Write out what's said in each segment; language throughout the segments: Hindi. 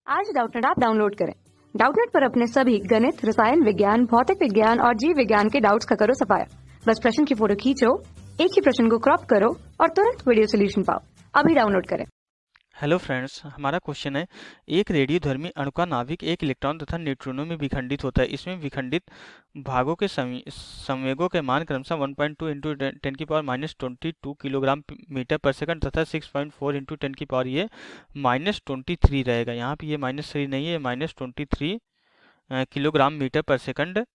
आज डाउटनेट ऐप डाउनलोड करें। डाउटनेट पर अपने सभी गणित, रसायन विज्ञान, भौतिक विज्ञान और जीव विज्ञान के डाउट्स का करो सफाया। बस प्रश्न की फोटो खींचो, एक ही प्रश्न को क्रॉप करो और तुरंत वीडियो सोल्यूशन पाओ। अभी डाउनलोड करें। हेलो फ्रेंड्स, हमारा क्वेश्चन है एक रेडियोधर्मी अणु का नाभिक एक इलेक्ट्रॉन तथा न्यूट्रॉनों में विखंडित होता है। इसमें विखंडित भागों के संवेगों के मान क्रमशः 1.2 इंटू 10⁻22 किलोग्राम मीटर पर सेकंड तथा 6.4 इंटू 10 ये -23 रहेगा। यहाँ पे ये -3 नहीं है, -23 किलोग्राम मीटर पर सेकंड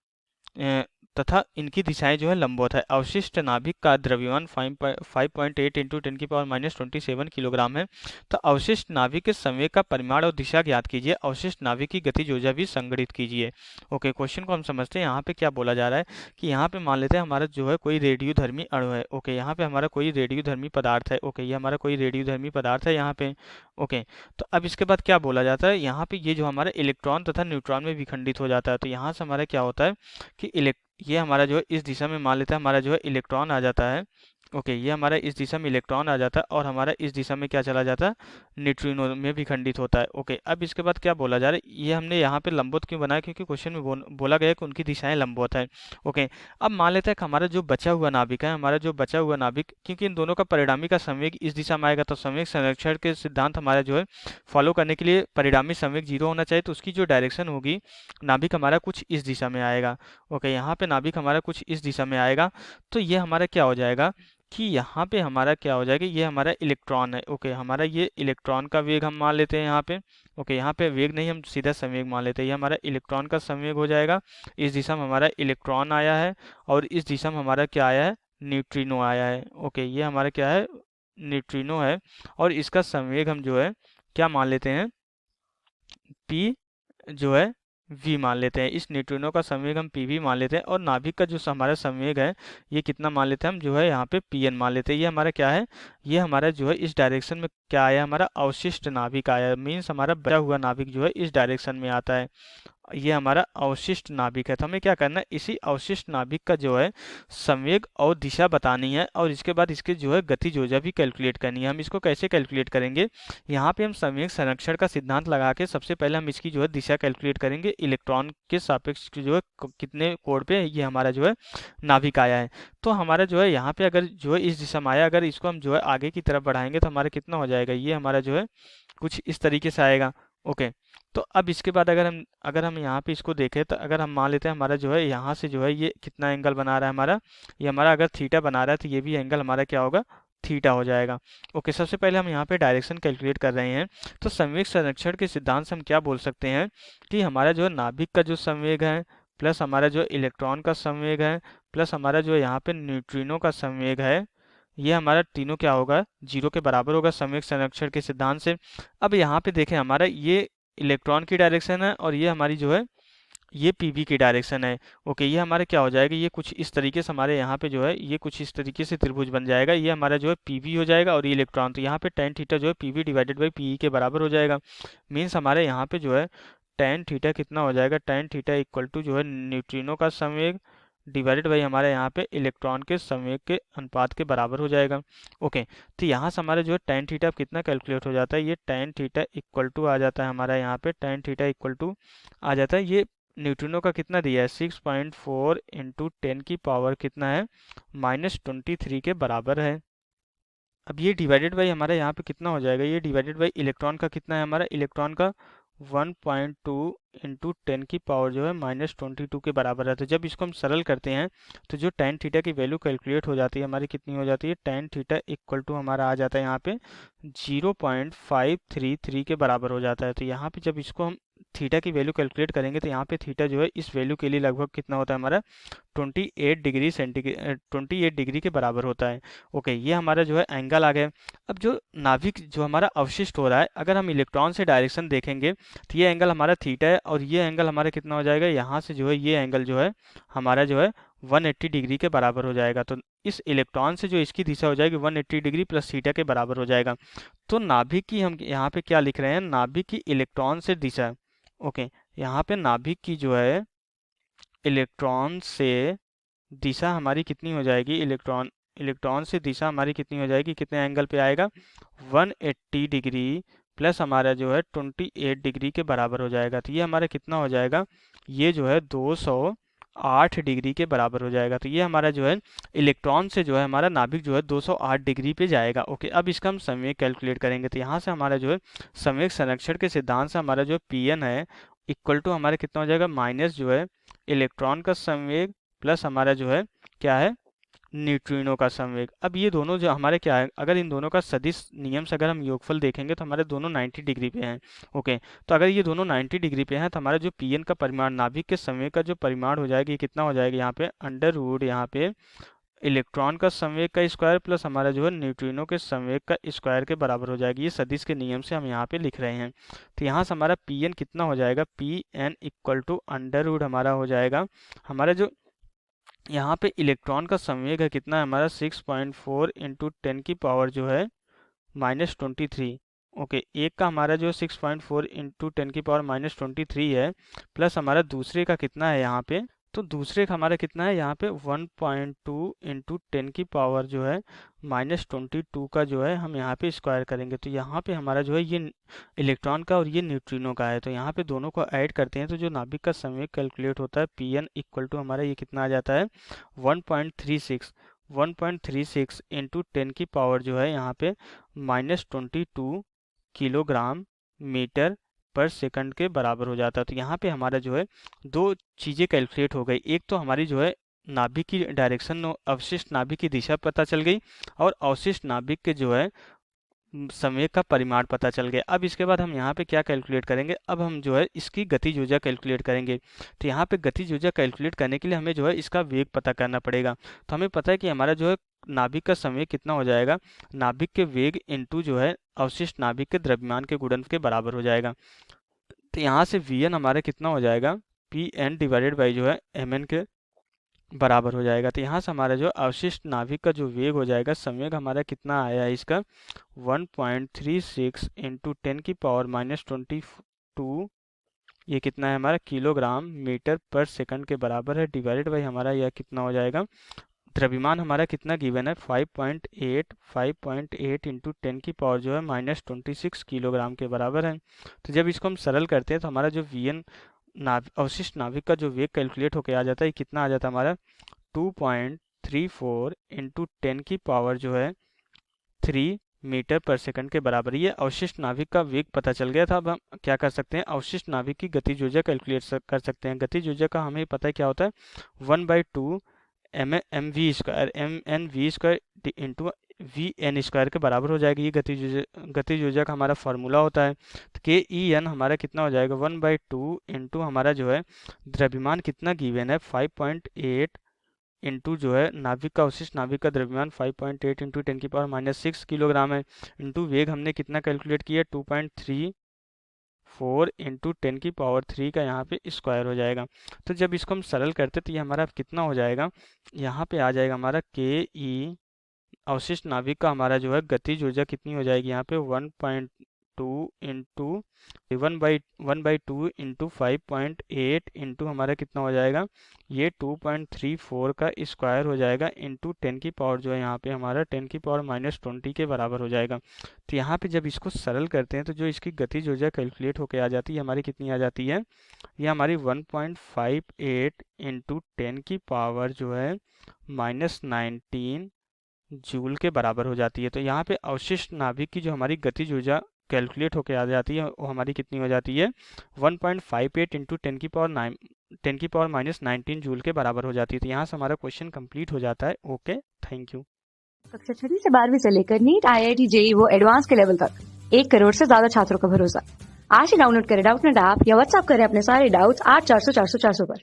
तथा इनकी दिशाएं जो है लंबवत है। अवशिष्ट नाभिक का द्रव्यमान 5.8 इंटू 10⁻27 किलोग्राम है। तो अवशिष्ट नाभिक के संवेग का परिमाण और दिशा ज्ञात कीजिए। अवशिष्ट नाभिक की गतिज ऊर्जा भी संगणित कीजिए। ओके, क्वेश्चन को हम समझते हैं। यहाँ पे क्या बोला जा रहा है कि यहाँ पे मान लेते हैं हमारा जो है कोई रेडियोधर्मी अणु है। ओके, यहाँ पे हमारा कोई रेडियोधर्मी पदार्थ है। ओके, ये हमारा कोई रेडियोधर्मी पदार्थ है यहाँ पे। ओके, तो अब इसके बाद क्या बोला जाता है, यहाँ पे ये जो हमारा इलेक्ट्रॉन तथा न्यूट्रॉन में विखंडित हो जाता है। तो यहाँ से हमारा क्या होता है कि ये हमारा जो है इस दिशा में मान लेते हैं हमारा जो है इलेक्ट्रॉन आ जाता है। ओके, ये हमारा इस दिशा में इलेक्ट्रॉन आ जाता है और हमारा इस दिशा में क्या चला जाता है, न्यूट्रिनो में विखंडित होता है। ओके, अब इसके बाद क्या बोला जा रहा है, ये हमने यहाँ पे लंबवत क्यों बनाया, क्योंकि क्वेश्चन में बोला गया है कि उनकी दिशाएं लंबवत है। ओके, अब मान लेते हैं कि हमारा जो बचा हुआ नाभिक है, हमारा जो बचा हुआ नाभिक, क्योंकि इन दोनों का परिणामी का संवेग इस दिशा में आएगा, तो संवेग संरक्षण के सिद्धांत हमारा जो है फॉलो करने के लिए परिणामी संवेग 0 होना चाहिए। तो उसकी जो डायरेक्शन होगी, नाभिक हमारा कुछ इस दिशा में आएगा। ओके, यहाँ पे नाभिक हमारा कुछ इस दिशा में आएगा। तो ये हमारा क्या हो जाएगा कि यहाँ पे हमारा क्या हो जाएगा, ये हमारा इलेक्ट्रॉन है। ओके, हमारा ये इलेक्ट्रॉन का वेग हम मान लेते हैं यहाँ पे। ओके, यहाँ पे वेग नहीं, हम सीधा संवेग मान लेते हैं। ये हमारा इलेक्ट्रॉन का संवेग हो जाएगा। इस दिशा में हमारा इलेक्ट्रॉन आया है और इस दिशा में हमारा क्या आया है, न्यूट्रिनो आया है। ओके, ये हमारा क्या है, न्यूट्रिनो है और इसका संवेग हम जो है क्या मान लेते हैं, पी जो है v मान लेते हैं। इस न्यूट्रिनो का संवेग हम pv मान लेते हैं और नाभिक का जो हमारा संवेग है ये कितना मान लेते हैं हम, जो है यहाँ पे pn मान लेते हैं। ये हमारा क्या है, ये हमारा जो है इस डायरेक्शन में क्या आया, हमारा अवशिष्ट नाभिक आया, मीन्स हमारा बचा हुआ नाभिक जो है इस डायरेक्शन में आता है। ये हमारा अवशिष्ट नाभिक है। तो हमें क्या करना है, इसी अवशिष्ट नाभिक का जो है संवेग और दिशा बतानी है और इसके बाद इसके जो है गतिज ऊर्जा भी कैलकुलेट करनी है। हम इसको कैसे कैलकुलेट करेंगे, यहाँ पे हम संवेग संरक्षण का सिद्धांत लगा के सबसे पहले हम इसकी जो है दिशा कैलकुलेट करेंगे। इलेक्ट्रॉन के सापेक्ष जो है कितने कोण पे ये हमारा जो है नाभिक आया है। तो हमारा जो है यहाँ पे अगर जो है इस दिशा में आया, अगर इसको हम जो है आगे की तरफ बढ़ाएंगे तो हमारा कितना हो जाएगा, ये हमारा जो है कुछ इस तरीके से आएगा। ओके, तो अब इसके बाद अगर हम यहाँ पे इसको देखें, तो अगर हम मान लेते हैं हमारा जो है यहाँ से जो है ये कितना एंगल बना रहा है हमारा, ये हमारा अगर थीटा बना रहा है तो ये भी एंगल हमारा क्या होगा, थीटा हो जाएगा। ओके, सबसे पहले हम यहाँ पे डायरेक्शन कैलकुलेट कर रहे हैं। तो संवेग संरक्षण के सिद्धांत से हम क्या बोल सकते हैं कि हमारा जो है नाभिक का जो संवेग है प्लस हमारा जो इलेक्ट्रॉन का संवेग है प्लस हमारा जो यहाँ पे न्यूट्रिनो का संवेग है, ये हमारा तीनों क्या होगा, 0 के बराबर होगा संवेग संरक्षण के सिद्धांत से। अब यहाँ पे देखें, हमारा ये इलेक्ट्रॉन की डायरेक्शन है और ये हमारी जो है ये पीवी की डायरेक्शन है। ओके, ये हमारा क्या हो जाएगा, ये कुछ इस तरीके से हमारे यहाँ पे जो है ये कुछ इस तरीके से त्रिभुज बन जाएगा। ये हमारा जो है पीवी हो जाएगा और ये इलेक्ट्रॉन, तो यहाँ पे tan थीटा जो है पीवी डिवाइडेड बाई पीई के बराबर हो जाएगा। मीन्स हमारे यहाँ पे जो है tan थीटा कितना हो जाएगा, tan थीटा इक्वल टू जो है न्यूट्रिनो का संवेग डिवाइडेड बाई हमारे यहाँ पे इलेक्ट्रॉन के संवेग के अनुपात के बराबर हो जाएगा। ओके, तो यहाँ से हमारा जो है tan थीटा कितना कैलकुलेट हो जाता है, ये tan थीटा इक्वल टू आ जाता है हमारा यहाँ पे tan थीटा इक्वल टू आ जाता है, ये न्यूट्रिनो का कितना दिया है 6.4 इंटू 10 की पावर कितना है, -23 के बराबर है। अब ये डिवाइडेड बाई हमारा यहाँ पे कितना हो जाएगा, ये डिवाइडेड बाई इलेक्ट्रॉन का कितना है, हमारा इलेक्ट्रॉन का 1.2 इंटू 10 की पावर जो है -22 के बराबर है। तो जब इसको हम सरल करते हैं तो जो tan थीटा की वैल्यू कैलकुलेट हो जाती है हमारी, कितनी हो जाती है, tan थीटा इक्वल टू हमारा आ जाता है यहाँ पे 0.533 के बराबर हो जाता है। तो यहाँ पे जब इसको हम थीटा की वैल्यू कैलकुलेट करेंगे तो यहाँ पे थीटा जो है इस वैल्यू के लिए लगभग कितना होता है हमारा 28 डिग्री के बराबर होता है। ओके, ये हमारा जो है एंगल आ गया। अब जो नाभिक जो हमारा अवशिष्ट हो रहा है, अगर हम इलेक्ट्रॉन से डायरेक्शन देखेंगे तो ये एंगल हमारा थीटा है और ये एंगल हमारा कितना हो जाएगा, यहाँ से जो है ये एंगल जो है हमारा जो है 180 डिग्री के बराबर हो जाएगा। तो इस इलेक्ट्रॉन से जो इसकी दिशा हो जाएगी 180 डिग्री प्लस थीटा के बराबर हो जाएगा। तो नाभिक की हम यहाँ पे क्या लिख रहे हैं, नाभिक की इलेक्ट्रॉन से दिशा। ओके, यहाँ पे नाभिक की जो है इलेक्ट्रॉन से दिशा हमारी कितनी हो जाएगी, इलेक्ट्रॉन से दिशा हमारी कितनी हो जाएगी, कितने एंगल पे आएगा, 180 डिग्री प्लस हमारा जो है 28 डिग्री के बराबर हो जाएगा। तो ये हमारा कितना हो जाएगा, ये जो है 208 डिग्री के बराबर हो जाएगा। तो ये हमारा जो है इलेक्ट्रॉन से जो है हमारा नाभिक जो है 208 डिग्री पे जाएगा। ओके, अब इसका हम संवेग कैलकुलेट करेंगे। तो यहाँ से हमारा जो है संवेग संरक्षण के सिद्धांत से हमारा जो पीएन है इक्वल टू हमारा कितना हो जाएगा, माइनस जो है इलेक्ट्रॉन का संवेग प्लस हमारा जो है क्या है, न्यूट्रिनो का संवेग। अब ये दोनों जो हमारे क्या है, अगर इन दोनों का सदिश नियम से अगर हम योगफल देखेंगे तो हमारे दोनों 90 डिग्री पे हैं। ओके, तो अगर ये दोनों 90 डिग्री पे हैं तो हमारा जो पीएन का परिमाण, नाभिक के संवेग का जो परिमाण हो जाएगा, ये कितना हो जाएगा, यहाँ पे अंडर रूट यहाँ पे इलेक्ट्रॉन का संवेग का स्क्वायर प्लस हमारा जो है न्यूट्रिनो के संवेग का स्क्वायर के बराबर हो जाएगी। ये सदिश के नियम से हम यहाँ पे लिख रहे हैं। तो यहाँ से हमारा पीएन कितना हो जाएगा, PN equal to under root हमारा हो जाएगा, हमारा जो यहाँ पे इलेक्ट्रॉन का संवेग है कितना है हमारा 6.4 इंटू 10 की पावर जो है -23। ओके, एक का हमारा जो 6.4 इंटू 10 की पावर -23 है, प्लस हमारा दूसरे का कितना है यहाँ पे, तो दूसरे का हमारा कितना है यहाँ पे 1.2 इंटू 10 की पावर जो है -22 का जो है हम यहाँ पे स्क्वायर करेंगे। तो यहाँ पे हमारा जो है ये इलेक्ट्रॉन का और ये न्यूट्रिनो का है। तो यहाँ पे दोनों को ऐड करते हैं तो जो नाभिक का संवेग कैलकुलेट होता है पीएन इक्वल टू हमारा ये कितना आ जाता है 1.36 इंटू 10 की पावर जो है यहाँ पे -22 किलोग्राम मीटर पर सेकंड के बराबर हो जाता है। तो यहाँ पे हमारा जो है दो चीज़ें कैलकुलेट हो गई, एक तो हमारी जो है नाभिक की डायरेक्शन, अवशिष्ट नाभिक की दिशा पता चल गई, और अवशिष्ट नाभिक के जो है संवेग का परिमाण पता चल गया। अब इसके बाद हम यहाँ पे क्या कैलकुलेट करेंगे, अब हम जो है इसकी गतिज ऊर्जा कैलकुलेट करेंगे। तो यहाँ पे गतिज ऊर्जा कैलकुलेट करने के लिए हमें जो है इसका वेग पता करना पड़ेगा। तो हमें पता है कि हमारा जो है नाभिक का संवेग कितना हो जाएगा, नाभिक के वेग इंटू जो है अवशिष्ट नाभिक के द्रव्यमान के गुणन के बराबर हो जाएगा। तो यहाँ से वीएन हमारा कितना हो जाएगा, पी एन डिवाइडेड बाई जो है एम एन के बराबर हो जाएगा। तो यहाँ से हमारा जो अवशिष्ट नाभिक का जो वेग हो जाएगा, संवेग हमारा कितना आया है इसका 1.36 इंटू 10 की पावर -22, ये कितना है हमारा किलोग्राम मीटर पर सेकंड के बराबर है, डिवाइडेड बाई हमारा यह कितना हो जाएगा, द्रव्यमान हमारा कितना गिवन है 5.8 इंटू 10 की पावर जो है -26 किलोग्राम के बराबर है। तो जब इसको हम सरल करते हैं तो हमारा जो वीएन अवशिष्ट नाभिक का जो वेग कैलकुलेट होकर आ जाता है, कितना आ जाता है हमारा 2.34 इंटू 10 की पावर जो है 3 मीटर पर सेकंड के बराबर। ये अवशिष्ट नाभिक का वेग पता चल गया था। अब हम क्या कर सकते हैं, अवशिष्ट नाभिक की गतिज ऊर्जा कैलकुलेट कर सकते हैं। गतिज ऊर्जा का हमें पता है क्या होता है, 1/2 M V square into V N square के बराबर हो जाएगी। ये गतिज ऊर्जा का हमारा फार्मूला होता है। तो के ई एन हमारा कितना हो जाएगा 1/2 इंटू हमारा जो है द्रव्यमान कितना गिवन है 5.8 इंटू जो है नाभिक का, अवशिष्ट नाभिक का द्रव्यमान 5.8 इंटू 10 की पावर -6 किलोग्राम है, इंटू वेग हमने कितना कैलकुलेट किया 2.34 इंटू 10 की पावर 3 का यहाँ पे स्क्वायर हो जाएगा। तो जब इसको हम सरल करते तो ये हमारा कितना हो जाएगा, यहाँ पे आ जाएगा हमारा के ई अवशिष्ट नाभिक का हमारा जो है गतिज ऊर्जा कितनी हो जाएगी यहाँ पे 1.2 इंटू 1/2 इंटू 5.8 इंटू हमारा कितना हो जाएगा, ये 2.34 का स्क्वायर हो जाएगा, इंटू 10 की पावर जो है यहाँ पे हमारा 10 की पावर -20 के बराबर हो जाएगा। तो यहाँ पे जब इसको सरल करते हैं तो जो इसकी गतिज ऊर्जा कैलकुलेट होकर आ जाती है हमारी कितनी आ जाती है, ये हमारी 1.58 इंटू 10 की पावर जो है -19 जूल के बराबर हो जाती है। तो यहाँ पे अवशिष्ट नाभिक की जो हमारी गतिज ऊर्जा कैलकुलेट होकर आ जाती है वो हमारी कितनी हो जाती है 1.58 इंटू 10 की पावर -19 जूल के बराबर हो जाती है। तो यहाँ से हमारा क्वेश्चन कंप्लीट हो जाता है। Okay, thank you. कक्षा 6 से 12वीं से लेकर नीट, IIT, JEE वो एडवांस के लेवल तक 1 करोड़ से ज्यादा छात्रों का भरोसा। आज ही डाउनलोड करें डाउटनेट ऐप या व्हाट्सएप करें अपने सारे डाउट्स 8400 400 400 पर।